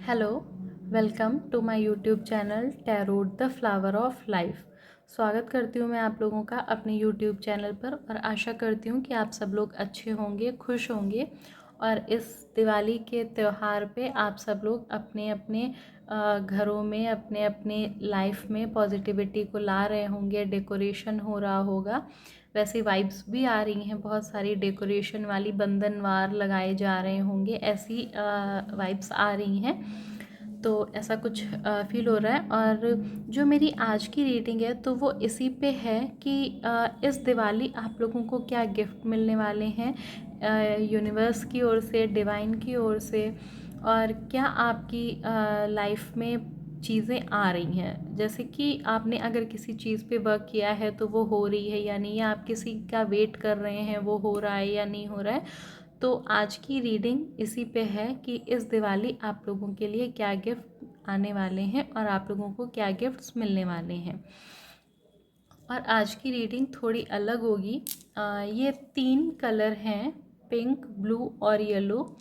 Hello, welcome to my YouTube channel tarot the flower of life. स्वागत करती हूँ मैं आप लोगों का अपने यूट्यूब चैनल पर और आशा करती हूँ कि आप सब लोग अच्छे होंगे, खुश होंगे और इस दिवाली के त्यौहार पे आप सब लोग अपने अपने घरों में अपने अपने लाइफ में पॉजिटिविटी को ला रहे होंगे। डेकोरेशन हो रहा होगा, वैसी वाइब्स भी आ रही हैं, बहुत सारी डेकोरेशन वाली बंधनवार लगाए जा रहे होंगे, ऐसी वाइब्स आ रही हैं। तो ऐसा कुछ फील हो रहा है। और जो मेरी आज की रीडिंग है तो वो इसी पे है कि इस दिवाली आप लोगों को क्या गिफ्ट मिलने वाले हैं यूनिवर्स की ओर से, डिवाइन की ओर से, और क्या आपकी लाइफ में चीज़ें आ रही हैं। जैसे कि आपने अगर किसी चीज़ पे वर्क किया है तो वो हो रही है या नहीं, या आप किसी का वेट कर रहे हैं वो हो रहा है या नहीं हो रहा है। तो आज की रीडिंग इसी पे है कि इस दिवाली आप लोगों के लिए क्या गिफ्ट आने वाले हैं और आप लोगों को क्या गिफ्ट्स मिलने वाले हैं। और आज की रीडिंग थोड़ी अलग होगी। ये 3 कलर हैं, पिंक, ब्लू और येलो।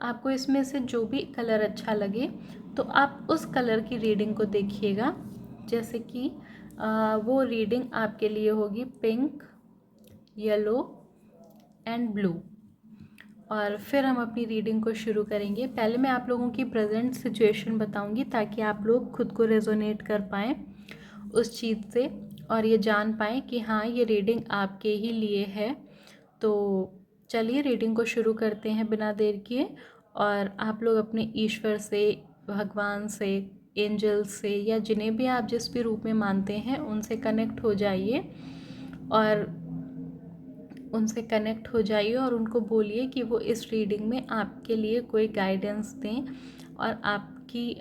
आपको इसमें से जो भी कलर अच्छा लगे तो आप उस कलर की रीडिंग को देखिएगा। जैसे कि वो रीडिंग आपके लिए होगी पिंक, येलो एंड ब्लू। और फिर हम अपनी रीडिंग को शुरू करेंगे। पहले मैं आप लोगों की प्रेजेंट सिचुएशन बताऊंगी ताकि आप लोग खुद को रेजोनेट कर पाएँ उस चीज़ से और ये जान पाएँ कि हाँ, ये रीडिंग आपके ही लिए है। तो चलिए रीडिंग को शुरू करते हैं बिना देर किए। और आप लोग अपने ईश्वर से, भगवान से, एंजल से, या जिन्हें भी आप जिस भी रूप में मानते हैं उनसे कनेक्ट हो जाइए और उनको बोलिए कि वो इस रीडिंग में आपके लिए कोई गाइडेंस दें और आपकी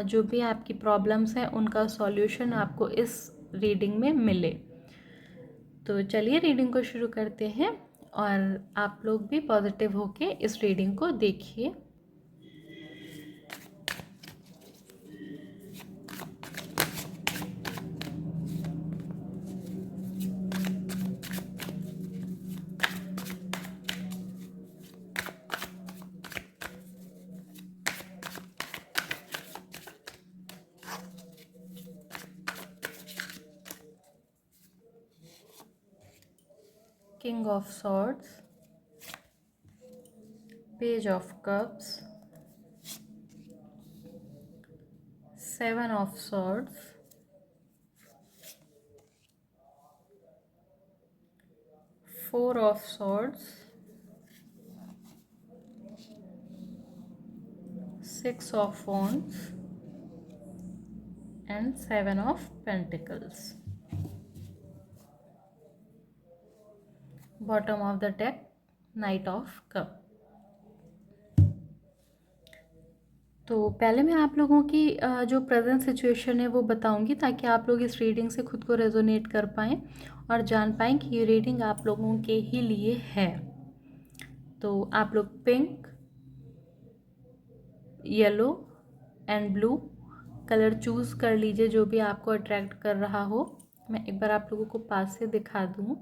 जो भी आपकी प्रॉब्लम्स हैं उनका सॉल्यूशन आपको इस रीडिंग में मिले। तो चलिए रीडिंग को शुरू करते हैं और आप लोग भी पॉजिटिव होके इस रीडिंग को देखिए। King of swords, page of cups, 7 of swords, 4 of swords, 6 of wands and 7 of pentacles. Bottom of the deck, Knight of cup. तो पहले मैं आप लोगों की जो प्रेजेंट सिचुएशन है वो बताऊंगी ताकि आप लोग इस रीडिंग से खुद को रेजोनेट कर पाएँ और जान पाएँ कि ये रीडिंग आप लोगों के ही लिए है। तो आप लोग pink, yellow and blue colour choose कर लीजिए, जो भी आपको अट्रैक्ट कर रहा हो। मैं एक बार आप लोगों को पास से दिखा दूँ।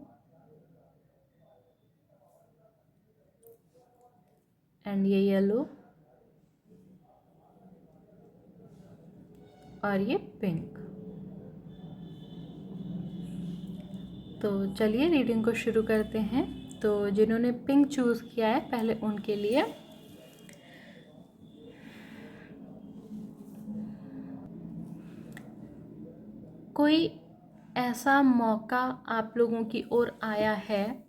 एंड ये येलो और ये पिंक। तो चलिए रीडिंग को शुरू करते हैं। तो जिन्होंने पिंक चूज़ किया है पहले उनके लिए कोई ऐसा मौका आप लोगों की ओर आया है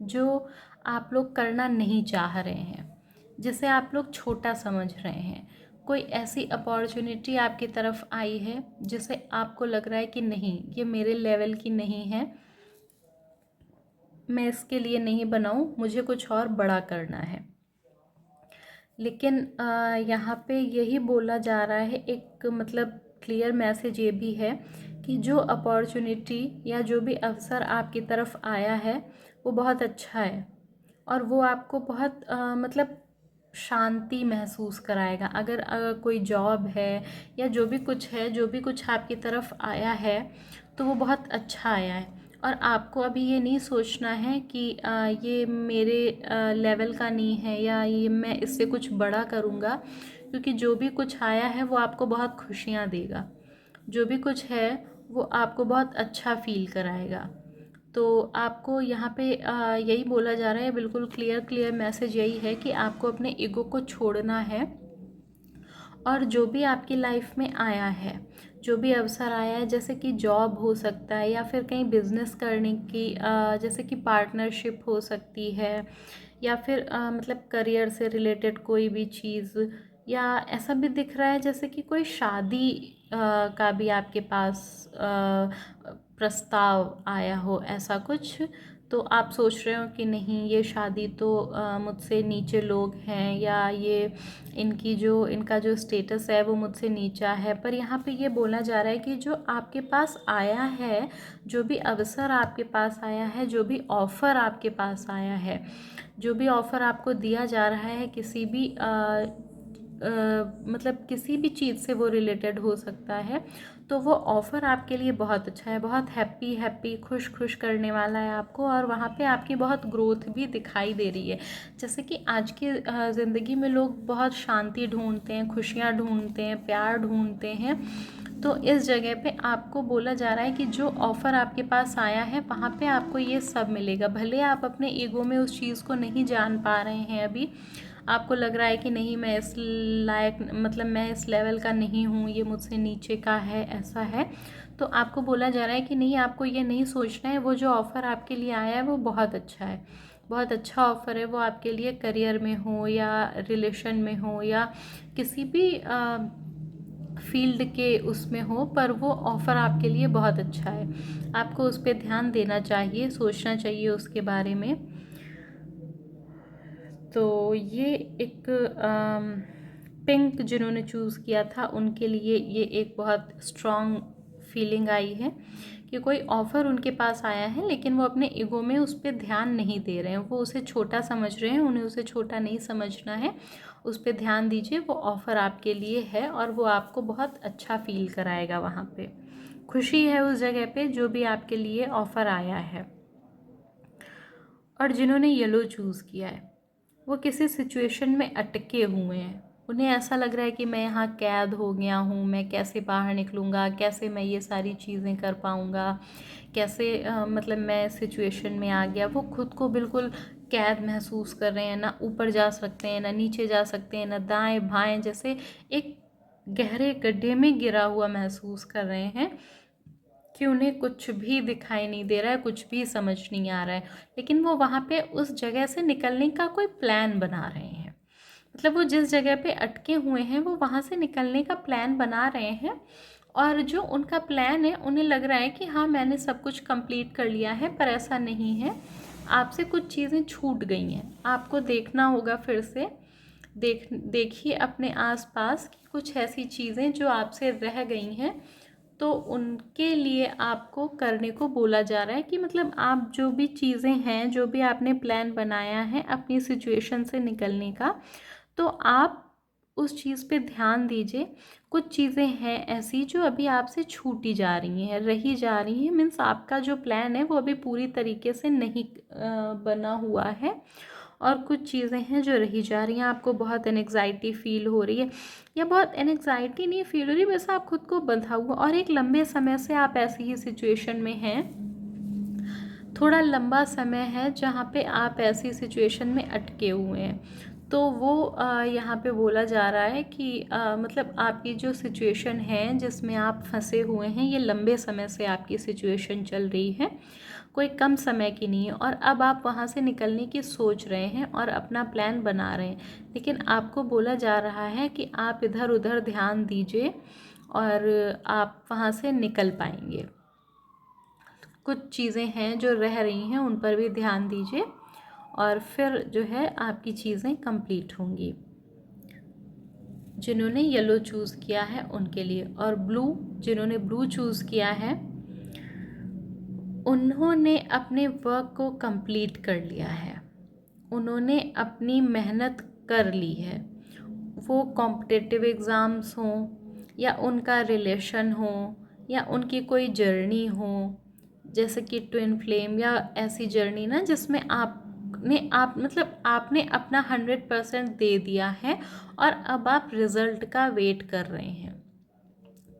जो आप लोग करना नहीं चाह रहे हैं, जिसे आप लोग छोटा समझ रहे हैं। कोई ऐसी अपॉर्चुनिटी आपकी तरफ आई है जिसे आपको लग रहा है कि नहीं, ये मेरे लेवल की नहीं है, मैं इसके लिए नहीं बनाऊँ, मुझे कुछ और बड़ा करना है। लेकिन यहाँ पे यही बोला जा रहा है, एक मतलब क्लियर मैसेज ये भी है कि जो अपॉर्चुनिटी या जो भी अवसर आपकी तरफ आया है वो बहुत अच्छा है और वो आपको बहुत मतलब शांति महसूस कराएगा। अगर कोई जॉब है या जो भी कुछ है, जो भी कुछ आपकी तरफ आया है तो वो बहुत अच्छा आया है। और आपको अभी ये नहीं सोचना है कि ये मेरे लेवल का नहीं है या ये मैं इससे कुछ बड़ा करूँगा, क्योंकि जो भी कुछ आया है वो आपको बहुत खुशियाँ देगा, जो भी कुछ है वो आपको बहुत अच्छा फील कराएगा। तो आपको यहाँ पे यही बोला जा रहा है, बिल्कुल क्लियर मैसेज यही है कि आपको अपने ईगो को छोड़ना है, और जो भी आपकी लाइफ में आया है, जो भी अवसर आया है, जैसे कि जॉब हो सकता है या फिर कहीं बिजनेस करने की जैसे कि पार्टनरशिप हो सकती है, या फिर मतलब करियर से रिलेटेड कोई भी चीज़, या ऐसा भी दिख रहा है जैसे कि कोई शादी का भी आपके पास प्रस्ताव आया हो, ऐसा कुछ। तो आप सोच रहे हो कि नहीं, ये शादी तो मुझसे नीचे लोग हैं, या ये इनका जो स्टेटस है वो मुझसे नीचा है। पर यहाँ पे ये बोला जा रहा है कि जो आपके पास आया है, जो भी अवसर आपके पास आया है, जो भी ऑफ़र आपके पास आया है, जो भी ऑफ़र आपको दिया जा रहा है, किसी भी मतलब किसी भी चीज़ से वो रिलेटेड हो सकता है, तो वो ऑफ़र आपके लिए बहुत अच्छा है, बहुत हैप्पी खुश करने वाला है आपको, और वहाँ पे आपकी बहुत ग्रोथ भी दिखाई दे रही है। जैसे कि आज की ज़िंदगी में लोग बहुत शांति ढूंढते हैं, खुशियाँ ढूंढते हैं, प्यार ढूंढते हैं। तो इस जगह पे आपको बोला जा रहा है कि जो ऑफ़र आपके पास आया है वहाँ पे आपको ये सब मिलेगा। भले आप अपने ईगो में उस चीज़ को नहीं जान पा रहे हैं अभी, आपको लग रहा है कि नहीं, मैं इस लायक, मतलब मैं इस लेवल का नहीं हूँ, ये मुझसे नीचे का है, ऐसा है। तो आपको बोला जा रहा है कि नहीं, आपको ये नहीं सोचना है, वो जो ऑफ़र आपके लिए आया है वो बहुत अच्छा है, बहुत अच्छा ऑफ़र है। वो आपके लिए करियर में हो या रिलेशन में हो या किसी भी फील्ड के उसमें हो, पर वो ऑफ़र आपके लिए बहुत अच्छा है। आपको उस पर ध्यान देना चाहिए, सोचना चाहिए उसके बारे में। तो ये एक पिंक जिन्होंने चूज़ किया था उनके लिए ये एक बहुत स्ट्रॉन्ग फीलिंग आई है कि कोई ऑफ़र उनके पास आया है, लेकिन वो अपने ईगो में उस पर ध्यान नहीं दे रहे हैं, वो उसे छोटा समझ रहे हैं। उन्हें उसे छोटा नहीं समझना है, उस पर ध्यान दीजिए। वो ऑफ़र आपके लिए है और वो आपको बहुत अच्छा फील कराएगा। वहाँ पे खुशी है उस जगह पे जो भी आपके लिए ऑफ़र आया है। और जिन्होंने येलो चूज़ किया है वो किसी सिचुएशन में अटके हुए हैं। उन्हें ऐसा लग रहा है कि मैं यहाँ कैद हो गया हूँ, मैं कैसे बाहर निकलूँगा, कैसे मैं ये सारी चीज़ें कर पाऊँगा, कैसे मतलब मैं सिचुएशन में आ गया। वो खुद को बिल्कुल कैद महसूस कर रहे हैं, ना ऊपर जा सकते हैं, ना नीचे जा सकते हैं, ना दाएं बाएं, जैसे एक गहरे गड्ढे में गिरा हुआ महसूस कर रहे हैं कि उन्हें कुछ भी दिखाई नहीं दे रहा है, कुछ भी समझ नहीं आ रहा है। लेकिन वो वहाँ पे उस जगह से निकलने का कोई प्लान बना रहे हैं। मतलब वो जिस जगह पे अटके हुए हैं वो वहाँ से निकलने का प्लान बना रहे हैं, और जो उनका प्लान है उन्हें लग रहा है कि हाँ, मैंने सब कुछ कंप्लीट कर लिया है, पर ऐसा नहीं है। आपसे कुछ चीज़ें छूट गई हैं, आपको देखना होगा फिर से। देखिए अपने आसपास कि कुछ ऐसी चीज़ें जो आपसे रह गई हैं, तो उनके लिए आपको करने को बोला जा रहा है कि मतलब आप जो भी चीज़ें हैं, जो भी आपने प्लान बनाया है अपनी सिचुएशन से निकलने का, तो आप उस चीज़ पे ध्यान दीजिए। कुछ चीज़ें हैं ऐसी जो अभी आपसे छूटी जा रही हैं, रही जा रही हैं, मीन्स आपका जो प्लान है वो अभी पूरी तरीके से नहीं बना हुआ है, और कुछ चीज़ें हैं जो रही जा रही हैं। आपको बहुत एनग्ज़ाइटी फील हो रही है, या बहुत एनग्ज़ाइटी नहीं फील हो रही, बस आप खुद को बंधा हुआ, और एक लंबे समय से आप ऐसी ही सिचुएशन में हैं। थोड़ा लंबा समय है जहाँ पे आप ऐसी सिचुएशन में अटके हुए हैं। तो वो यहाँ पे बोला जा रहा है कि मतलब आपकी जो सिचुएशन है जिसमें आप फंसे हुए हैं, ये लंबे समय से आपकी सिचुएशन चल रही है, कोई कम समय की नहीं है, और अब आप वहाँ से निकलने की सोच रहे हैं और अपना प्लान बना रहे हैं। लेकिन आपको बोला जा रहा है कि आप इधर उधर ध्यान दीजिए और आप वहाँ से निकल पाएंगे। कुछ चीज़ें हैं जो रह रही हैं, उन पर भी ध्यान दीजिए, और फिर जो है आपकी चीज़ें कंप्लीट होंगी। जिन्होंने येलो चूज़ किया है उनके लिए, और ब्लू, जिन्होंने ब्लू चूज़ किया है उन्होंने अपने वर्क को कंप्लीट कर लिया है, उन्होंने अपनी मेहनत कर ली है। वो कॉम्पिटिटिव एग्ज़ाम्स हों, या उनका रिलेशन हो, या उनकी कोई जर्नी हो, जैसे कि ट्विन फ्लेम, या ऐसी जर्नी ना जिसमें आप आपने आपने अपना 100% दे दिया है और अब आप रिज़ल्ट का वेट कर रहे हैं।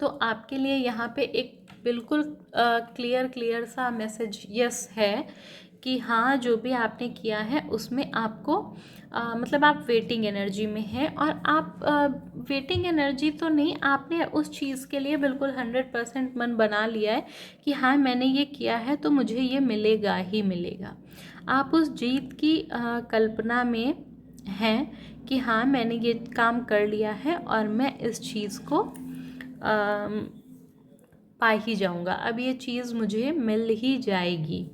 तो आपके लिए यहाँ पे एक बिल्कुल क्लियर सा मैसेज यस है कि हाँ, जो भी आपने किया है उसमें आपको आप वेटिंग एनर्जी में हैं, और आप वेटिंग एनर्जी तो नहीं, आपने उस चीज़ के लिए बिल्कुल 100% मन बना लिया है कि हाँ, मैंने ये किया है तो मुझे ये मिलेगा ही मिलेगा। आप उस जीत की कल्पना में हैं कि हाँ, मैंने ये काम कर लिया है और मैं इस चीज़ को पा ही जाऊंगा, अब ये चीज़ मुझे मिल ही जाएगी।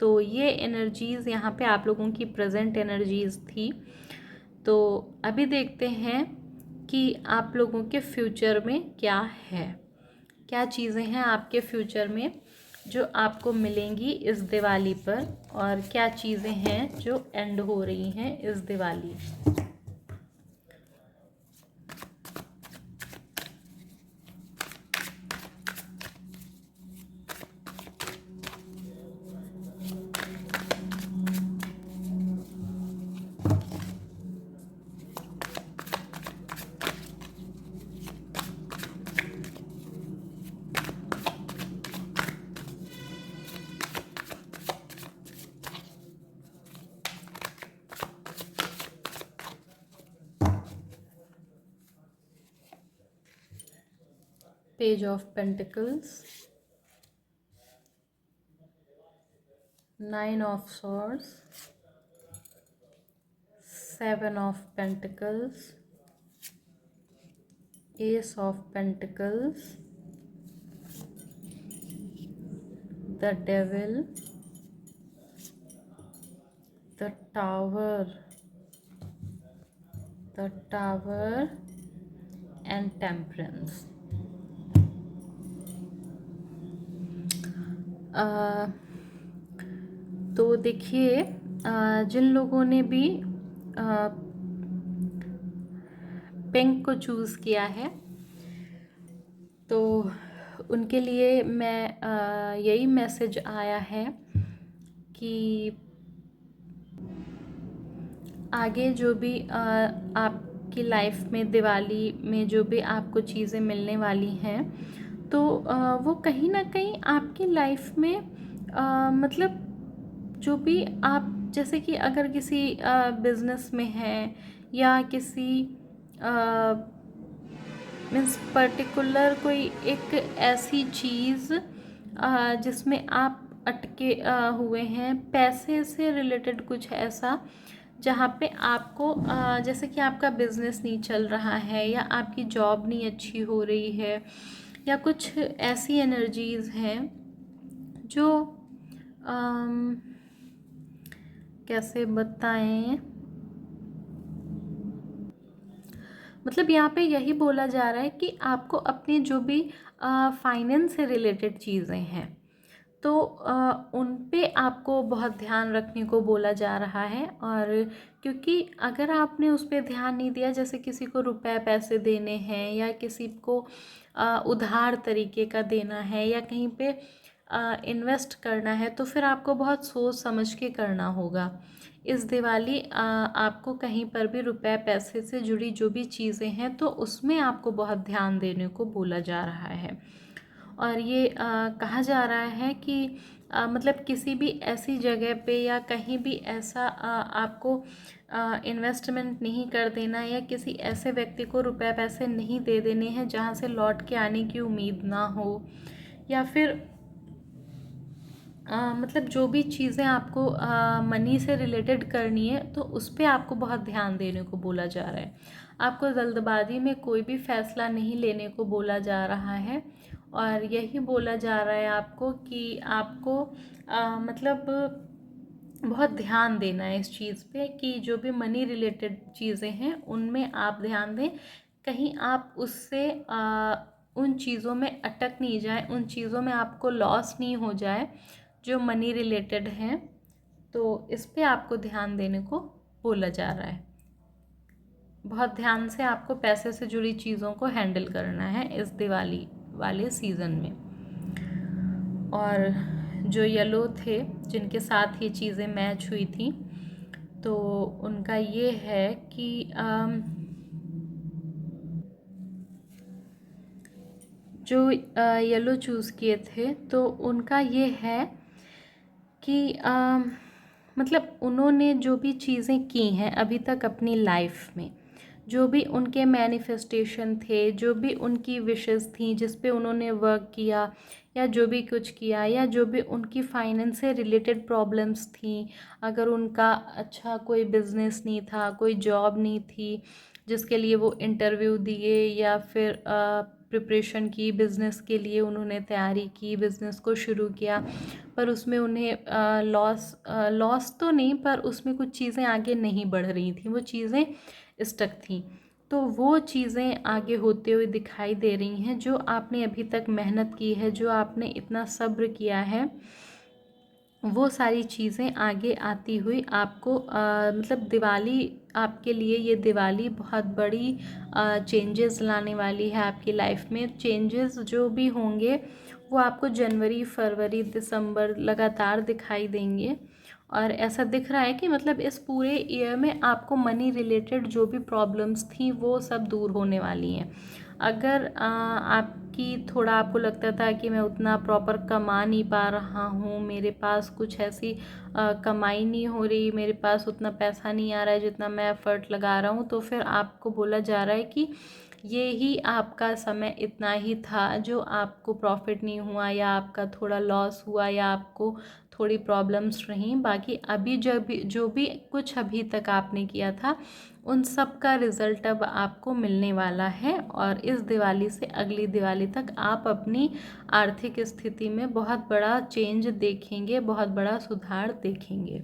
तो ये एनर्जीज़ यहाँ पे आप लोगों की प्रेजेंट एनर्जीज़ थी। तो अभी देखते हैं कि आप लोगों के फ्यूचर में क्या है, क्या चीज़ें हैं आपके फ्यूचर में जो आपको मिलेंगी इस दिवाली पर, और क्या चीज़ें हैं जो एंड हो रही हैं इस Diwali. Page of Pentacles, 9 of Swords, 7 of Pentacles, Ace of Pentacles, the Devil, the Tower, and Temperance. तो देखिए, जिन लोगों ने भी पिंक को चूज़ किया है तो उनके लिए मैं यही मैसेज आया है कि आगे जो भी आपकी लाइफ में दिवाली में जो भी आपको चीज़ें मिलने वाली हैं, तो वो कहीं ना कहीं आपकी लाइफ में जो भी आप, जैसे कि अगर किसी बिजनेस में हैं या किसी मीन्स पर्टिकुलर कोई एक ऐसी चीज़ जिसमें आप अटके हुए हैं, पैसे से रिलेटेड कुछ ऐसा जहाँ पे आपको जैसे कि आपका बिजनेस नहीं चल रहा है या आपकी जॉब नहीं अच्छी हो रही है, या कुछ ऐसी एनर्जीज़ हैं जो कैसे बताएं, यहाँ पे यही बोला जा रहा है कि आपको अपनी जो भी फाइनेंस से रिलेटेड चीज़ें हैं तो उन पे आपको बहुत ध्यान रखने को बोला जा रहा है। और क्योंकि अगर आपने उस पर ध्यान नहीं दिया, जैसे किसी को रुपए पैसे देने हैं या किसी को उधार तरीके का देना है या कहीं पे इन्वेस्ट करना है, तो फिर आपको बहुत सोच समझ के करना होगा। इस दिवाली आपको कहीं पर भी रुपए पैसे से जुड़ी जो भी चीज़ें हैं तो उसमें आपको बहुत ध्यान देने को बोला जा रहा है। और ये कहा जा रहा है कि किसी भी ऐसी जगह पे या कहीं भी ऐसा आपको इन्वेस्टमेंट नहीं कर देना, या किसी ऐसे व्यक्ति को रुपए पैसे नहीं दे देने हैं जहाँ से लौट के आने की उम्मीद ना हो, या फिर जो भी चीज़ें आपको मनी से रिलेटेड करनी है तो उस पर आपको बहुत ध्यान देने को बोला जा रहा है। आपको जल्दबाजी में कोई भी फैसला नहीं लेने को बोला जा रहा है, और यही बोला जा रहा है आपको कि आपको बहुत ध्यान देना है इस चीज़ पे कि जो भी मनी रिलेटेड चीज़ें हैं उनमें आप ध्यान दें, कहीं आप उससे उन चीज़ों में अटक नहीं जाए, उन चीज़ों में आपको लॉस नहीं हो जाए जो मनी रिलेटेड हैं। तो इस पे आपको ध्यान देने को बोला जा रहा है। बहुत ध्यान से आपको पैसे से जुड़ी चीज़ों को हैंडल करना है इस दिवाली वाले सीज़न में। और जो येलो थे जिनके साथ ये चीज़ें मैच हुई थी, तो उनका ये है कि जो येलो चूज़ किए थे तो उनका ये है कि मतलब उन्होंने जो भी चीज़ें की हैं अभी तक अपनी लाइफ में, जो भी उनके मैनिफेस्टेशन थे, जो भी उनकी विशेस थी जिस पे उन्होंने वर्क किया, या जो भी कुछ किया, या जो भी उनकी फाइनेंस से रिलेटेड प्रॉब्लम्स थी, अगर उनका अच्छा कोई बिजनेस नहीं था, कोई जॉब नहीं थी जिसके लिए वो इंटरव्यू दिए या फिर प्रिपरेशन की, बिज़नेस के लिए उन्होंने तैयारी की, बिज़नेस को शुरू किया, पर उसमें उन्हें लॉस तो नहीं, पर उसमें कुछ चीज़ें आगे नहीं बढ़ रही थी, वो चीज़ें स्टक थी। तो वो चीज़ें आगे होते हुए दिखाई दे रही हैं, जो आपने अभी तक मेहनत की है, जो आपने इतना सब्र किया है, वो सारी चीज़ें आगे आती हुई आपको मतलब दिवाली, आपके लिए ये दिवाली बहुत बड़ी चेंजेस लाने वाली है आपकी लाइफ में। चेंजेस जो भी होंगे वो आपको जनवरी, फरवरी, दिसंबर लगातार दिखाई देंगे, और ऐसा दिख रहा है कि मतलब इस पूरे ईयर में आपको मनी रिलेटेड जो भी प्रॉब्लम्स थी वो सब दूर होने वाली हैं। अगर आपकी थोड़ा आपको लगता था कि मैं उतना प्रॉपर कमा नहीं पा रहा हूँ, मेरे पास कुछ ऐसी कमाई नहीं हो रही, मेरे पास उतना पैसा नहीं आ रहा है जितना मैं एफ़र्ट लगा रहा हूँ, तो फिर आपको बोला जा रहा है कि ये ही आपका समय इतना ही था जो आपको प्रॉफिट नहीं हुआ, या आपका थोड़ा लॉस हुआ, या आपको थोड़ी प्रॉब्लम्स रहीं। बाकी अभी जो भी कुछ अभी तक आपने किया था उन सब का रिज़ल्ट अब आपको मिलने वाला है, और इस दिवाली से अगली दिवाली तक आप अपनी आर्थिक स्थिति में बहुत बड़ा चेंज देखेंगे, बहुत बड़ा सुधार देखेंगे।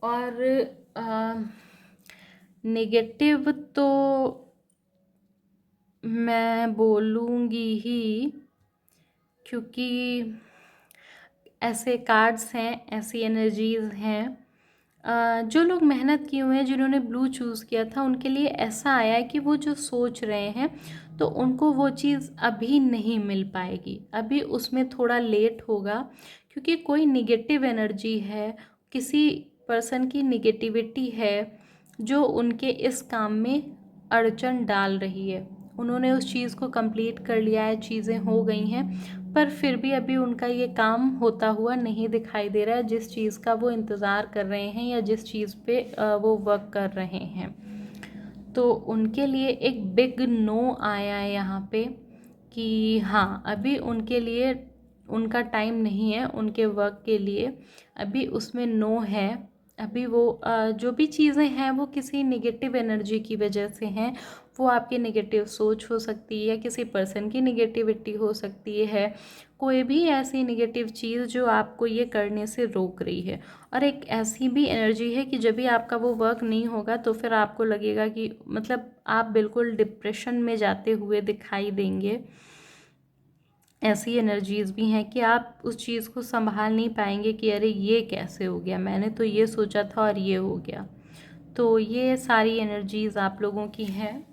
और नेगेटिव तो मैं बोलूँगी ही, क्योंकि ऐसे कार्ड्स हैं, ऐसी एनर्जीज़ हैं, जो लोग मेहनत किए हुए हैं, जिन्होंने ब्लू चूज़ किया था, उनके लिए ऐसा आया है कि वो जो सोच रहे हैं तो उनको वो चीज़ अभी नहीं मिल पाएगी, अभी उसमें थोड़ा लेट होगा, क्योंकि कोई निगेटिव एनर्जी है, किसी पर्सन की निगेटिविटी है जो उनके इस काम में अड़चन डाल रही है। उन्होंने उस चीज़ को कंप्लीट कर लिया है, चीज़ें हो गई हैं, पर फिर भी अभी उनका ये काम होता हुआ नहीं दिखाई दे रहा है जिस चीज़ का वो इंतज़ार कर रहे हैं, या जिस चीज़ पे वो वर्क कर रहे हैं। तो उनके लिए एक बिग नो आया है यहाँ पे कि हाँ, अभी उनके लिए उनका टाइम नहीं है, उनके वर्क के लिए अभी उसमें नो है। अभी वो जो भी चीज़ें हैं वो किसी नेगेटिव एनर्जी की वजह से हैं। वो आपकी नेगेटिव सोच हो सकती है, किसी पर्सन की नेगेटिविटी हो सकती है, कोई भी ऐसी नेगेटिव चीज़ जो आपको ये करने से रोक रही है। और एक ऐसी भी एनर्जी है कि जब भी आपका वो वर्क नहीं होगा तो फिर आपको लगेगा कि मतलब आप बिल्कुल डिप्रेशन में जाते हुए दिखाई देंगे। ऐसी एनर्जीज़ भी हैं कि आप उस चीज़ को संभाल नहीं पाएंगे कि अरे ये कैसे हो गया, मैंने तो ये सोचा था और ये हो गया। तो ये सारी एनर्जीज़ आप लोगों की हैं।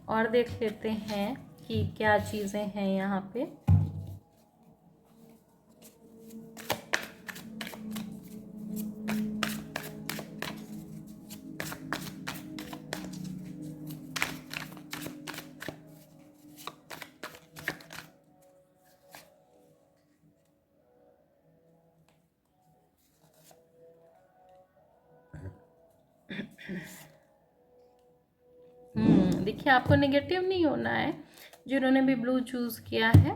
और देख लेते हैं कि क्या चीज़ें हैं यहाँ पे। देखिए, आपको नेगेटिव नहीं होना है। जिन्होंने भी ब्लू चूज़ किया है,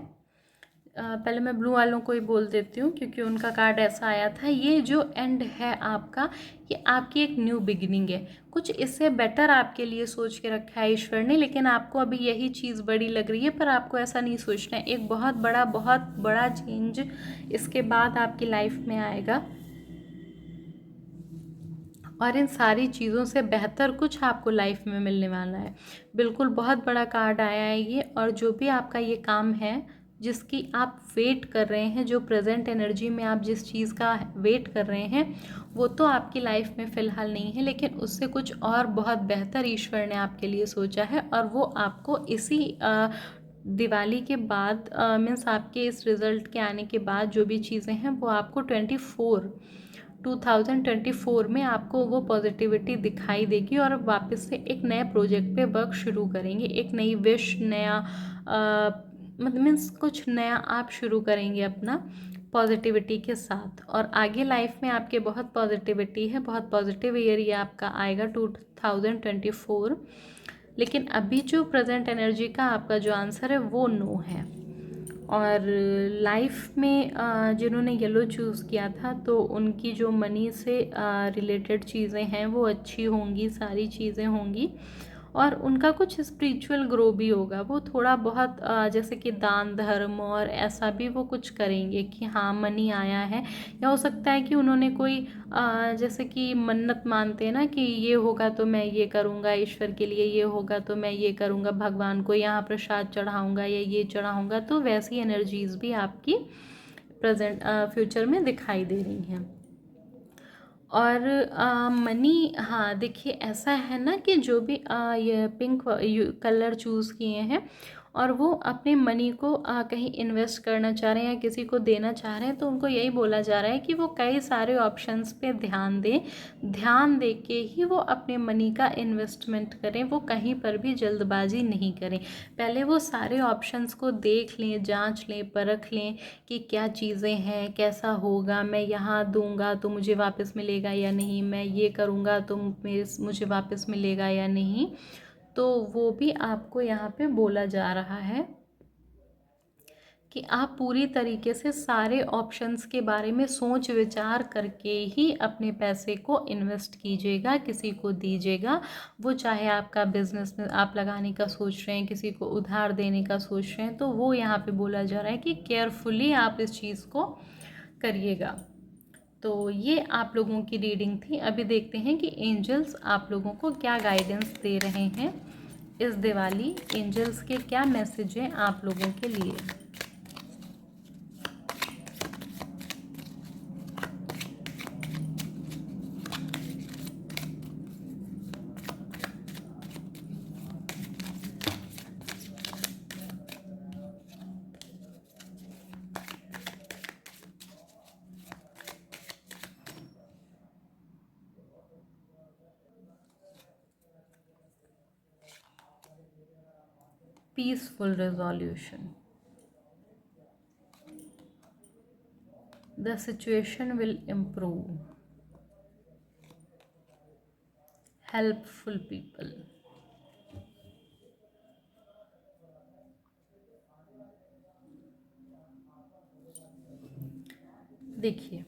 पहले मैं ब्लू वालों को ही बोल देती हूँ क्योंकि उनका कार्ड ऐसा आया था। ये जो एंड है आपका, ये आपकी एक न्यू बिगिनिंग है। कुछ इससे बेटर आपके लिए सोच के रखा है ईश्वर ने, लेकिन आपको अभी यही चीज़ बड़ी लग रही है, पर आपको ऐसा नहीं सोचना है। एक बहुत बड़ा चेंज इसके बाद आपकी लाइफ में आएगा, और इन सारी चीज़ों से बेहतर कुछ आपको लाइफ में मिलने वाला है। बिल्कुल बहुत बड़ा कार्ड आया है ये। और जो भी आपका ये काम है जिसकी आप वेट कर रहे हैं, जो प्रेजेंट एनर्जी में आप जिस चीज़ का वेट कर रहे हैं, वो तो आपकी लाइफ में फ़िलहाल नहीं है, लेकिन उससे कुछ और बहुत बेहतर ईश्वर ने आपके लिए सोचा है, और वो आपको इसी दिवाली के बाद मीन्स आपके इस रिज़ल्ट के आने के बाद जो भी चीज़ें हैं वो आपको 24 2024 में आपको वो पॉजिटिविटी दिखाई देगी और आप वापस से एक नए प्रोजेक्ट पे वर्क शुरू करेंगे, एक नई विश, नया मतलब मीन्स कुछ नया आप शुरू करेंगे अपना पॉजिटिविटी के साथ। और आगे लाइफ में आपके बहुत पॉजिटिविटी है, बहुत पॉजिटिव ईयर ये आपका आएगा 2024। लेकिन अभी जो प्रेजेंट एनर्जी का आपका जो आंसर है वो नो है। और लाइफ में जिन्होंने येलो चूज़ किया था तो उनकी जो मनी से रिलेटेड चीज़ें हैं वो अच्छी होंगी, सारी चीज़ें होंगी। और उनका कुछ स्पिरिचुअल ग्रो भी होगा, वो थोड़ा बहुत जैसे कि दान धर्म और ऐसा भी वो कुछ करेंगे कि हाँ मनी आया है। या हो सकता है कि उन्होंने कोई जैसे कि मन्नत मानते हैं ना कि ये होगा तो मैं ये करूँगा, ईश्वर के लिए ये होगा तो मैं ये करूँगा, भगवान को यहाँ प्रसाद चढ़ाऊँगा या ये चढ़ाऊँगा, तो वैसी एनर्जीज भी आपकी प्रेजेंट फ्यूचर में दिखाई दे रही हैं। और मनी, हाँ देखिए ऐसा है ना कि जो भी ये पिंक कलर चूज़ किए हैं और वो अपने मनी को कहीं इन्वेस्ट करना चाह रहे हैं या किसी को देना चाह रहे हैं, तो उनको यही बोला जा रहा है कि वो कई सारे ऑप्शंस पे ध्यान दें, ध्यान दे के ही वो अपने मनी का इन्वेस्टमेंट करें, वो कहीं पर भी जल्दबाजी नहीं करें। पहले वो सारे ऑप्शंस को देख लें, जांच लें, परख लें कि क्या चीज़ें हैं, कैसा होगा, मैं यहाँ दूंगा तो मुझे वापस मिलेगा या नहीं, मैं ये करूँगा तो मुझे वापस मिलेगा या नहीं। तो वो भी आपको यहाँ पे बोला जा रहा है कि आप पूरी तरीके से सारे ऑप्शंस के बारे में सोच विचार करके ही अपने पैसे को इन्वेस्ट कीजिएगा, किसी को दीजिएगा। वो चाहे आपका बिजनेस में आप लगाने का सोच रहे हैं, किसी को उधार देने का सोच रहे हैं, तो वो यहाँ पे बोला जा रहा है कि केयरफुली आप इस चीज़ को करिएगा। तो ये आप लोगों की रीडिंग थी। अभी देखते हैं कि एंजल्स आप लोगों को क्या गाइडेंस दे रहे हैं इस दिवाली। एंजल्स के क्या मैसेज हैं आप लोगों के लिए। Peaceful resolution. The situation will improve. Helpful people. देखिए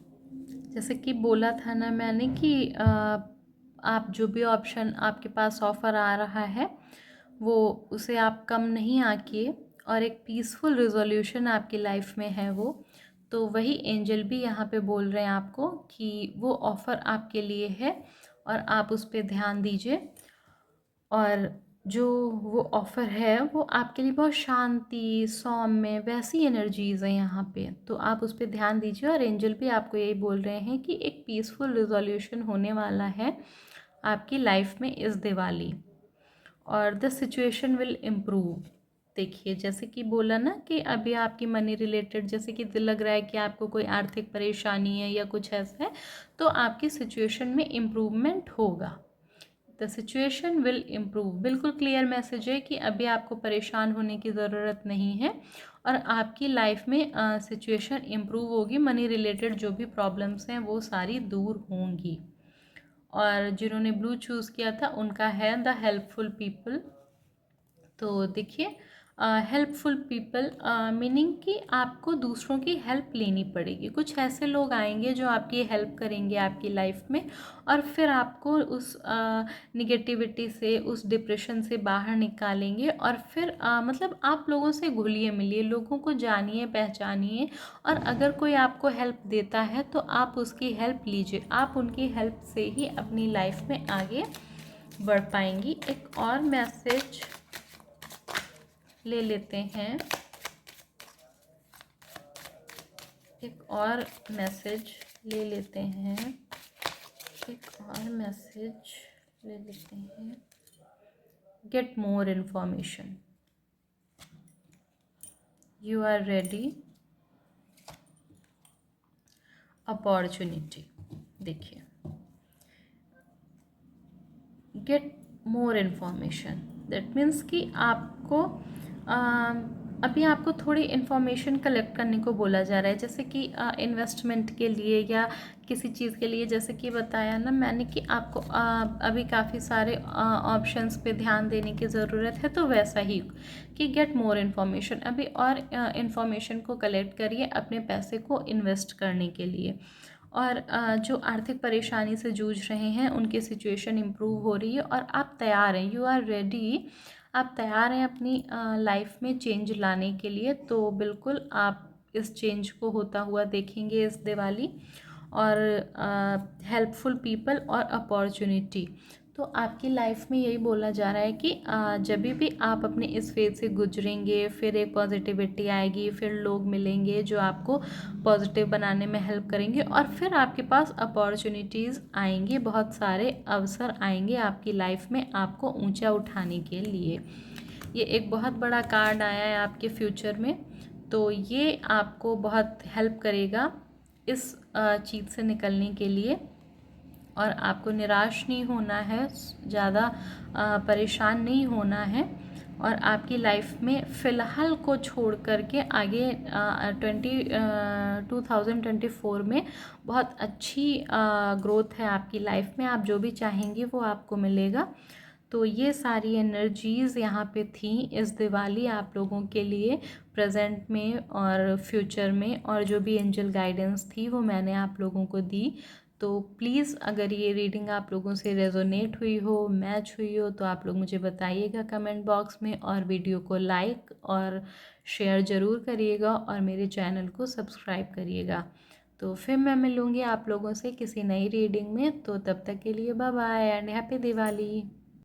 जैसे कि बोला था ना मैंने कि आप जो भी ऑप्शन आपके पास ऑफ़र आ रहा है वो उसे आप कम नहीं आंकिए, और एक पीसफुल रिजोल्यूशन आपकी लाइफ में है वो, तो वही एंजल भी यहाँ पे बोल रहे हैं आपको कि वो ऑफ़र आपके लिए है और आप उस पर ध्यान दीजिए। और जो वो ऑफ़र है वो आपके लिए बहुत शांति, सौम्य, वैसी एनर्जीज़ हैं यहाँ पे, तो आप उस पर ध्यान दीजिए। और एंजल भी आपको यही बोल रहे हैं कि एक पीसफुल रिजोल्यूशन होने वाला है आपकी लाइफ में इस दिवाली, और द सिचुएशन विल इम्प्रूव। देखिए जैसे कि बोला ना कि अभी आपकी मनी रिलेटेड जैसे कि लग रहा है कि आपको कोई आर्थिक परेशानी है या कुछ ऐसा है, तो आपकी सिचुएशन में इम्प्रूवमेंट होगा। द सिचुएशन विल इम्प्रूव, बिल्कुल क्लियर मैसेज है कि अभी आपको परेशान होने की ज़रूरत नहीं है और आपकी लाइफ में सिचुएशन इम्प्रूव होगी। मनी रिलेटेड जो भी प्रॉब्लम्स हैं वो सारी दूर होंगी। और जिन्होंने ब्लू चूज़ किया था उनका है द हेल्पफुल पीपल। तो देखिए हेल्पफुल पीपल मीनिंग कि आपको दूसरों की हेल्प लेनी पड़ेगी। कुछ ऐसे लोग आएंगे जो आपकी हेल्प करेंगे आपकी लाइफ में, और फिर आपको उस निगेटिविटी से, उस डिप्रेशन से बाहर निकालेंगे। और फिर मतलब आप लोगों से घुलिए मिलिए, लोगों को जानिए पहचानिए, और अगर कोई आपको हेल्प देता है तो आप उसकी हेल्प लीजिए। आप उनकी हेल्प से ही अपनी लाइफ में आगे बढ़ पाएंगी। एक और मैसेज ले लेते हैं, एक और मैसेज ले लेते हैं, एक और मैसेज ले लेते हैं। Get more information, you are ready, opportunity. देखिए, get more information, that means कि आपको अभी आपको थोड़ी इन्फॉर्मेशन कलेक्ट करने को बोला जा रहा है, जैसे कि इन्वेस्टमेंट के लिए या किसी चीज़ के लिए। जैसे कि बताया ना मैंने कि आपको अभी काफ़ी सारे ऑप्शंस पे ध्यान देने की ज़रूरत है, तो वैसा ही कि गेट मोर इन्फॉर्मेशन, अभी और इन्फॉर्मेशन को कलेक्ट करिए अपने पैसे को इन्वेस्ट करने के लिए। और जो आर्थिक परेशानी से जूझ रहे हैं उनकी सिचुएशन इम्प्रूव हो रही है और आप तैयार हैं, यू आर रेडी, आप तैयार हैं अपनी लाइफ में चेंज लाने के लिए। तो बिल्कुल आप इस चेंज को होता हुआ देखेंगे इस दिवाली। और हेल्पफुल पीपल और अपॉर्चुनिटी, तो आपकी लाइफ में यही बोला जा रहा है कि जब भी आप अपने इस फेज से गुजरेंगे, फिर एक पॉजिटिविटी आएगी, फिर लोग मिलेंगे जो आपको पॉजिटिव बनाने में हेल्प करेंगे, और फिर आपके पास अपॉर्चुनिटीज़ आएंगी, बहुत सारे अवसर आएंगे आपकी लाइफ में आपको ऊंचा उठाने के लिए। ये एक बहुत बड़ा कार्ड आया है आपके फ्यूचर में, तो ये आपको बहुत हेल्प करेगा इस चीज़ से निकलने के लिए। और आपको निराश नहीं होना है, ज़्यादा परेशान नहीं होना है। और आपकी लाइफ में फ़िलहाल को छोड़ करके आगे 2024 में बहुत अच्छी ग्रोथ है आपकी लाइफ में, आप जो भी चाहेंगे वो आपको मिलेगा। तो ये सारी एनर्जीज़ यहाँ पे थी इस दिवाली आप लोगों के लिए, प्रेजेंट में और फ्यूचर में, और जो भी एंजल गाइडेंस थी वो मैंने आप लोगों को दी। तो प्लीज़ अगर ये रीडिंग आप लोगों से रेजोनेट हुई हो, मैच हुई हो, तो आप लोग मुझे बताइएगा कमेंट बॉक्स में, और वीडियो को लाइक और शेयर ज़रूर करिएगा और मेरे चैनल को सब्सक्राइब करिएगा। तो फिर मैं मिलूँगी आप लोगों से किसी नई रीडिंग में, तो तब तक के लिए bye bye and happy Diwali.